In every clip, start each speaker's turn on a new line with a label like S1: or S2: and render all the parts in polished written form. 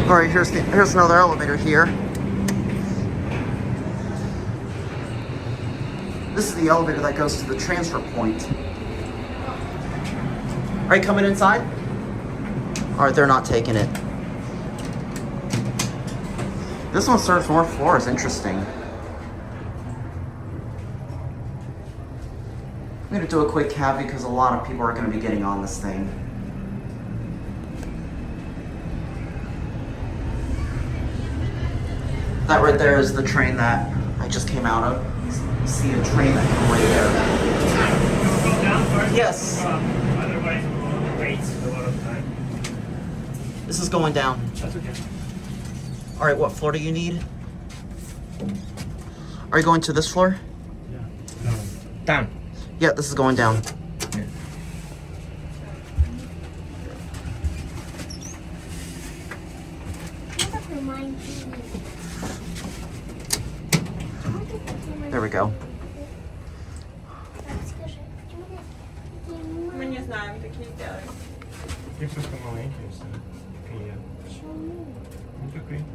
S1: All right, here's another elevator here. This is the elevator that goes to the transfer point. Are you coming inside? All right, they're not taking it. This one serves more floors. Interesting. I'm gonna do a quick cab because a lot of people are gonna be getting on this thing. That right there is the train that I just came out of. You see a train that came right there.
S2: Go down first?
S1: Yes.
S2: Otherwise, we'll wait a lot of time.
S1: This is going down.
S2: That's okay.
S1: All right, what floor do you need? Are you going to this floor?
S2: Yeah. No. Down.
S1: Yeah, this is going down. There we go.
S3: Мы не знаем таких делать.
S2: Ты просто маленький, все. Клиент. Ну такой.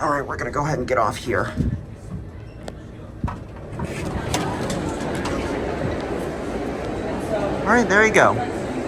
S1: All right, we're gonna go ahead and get off here. All right, there you go.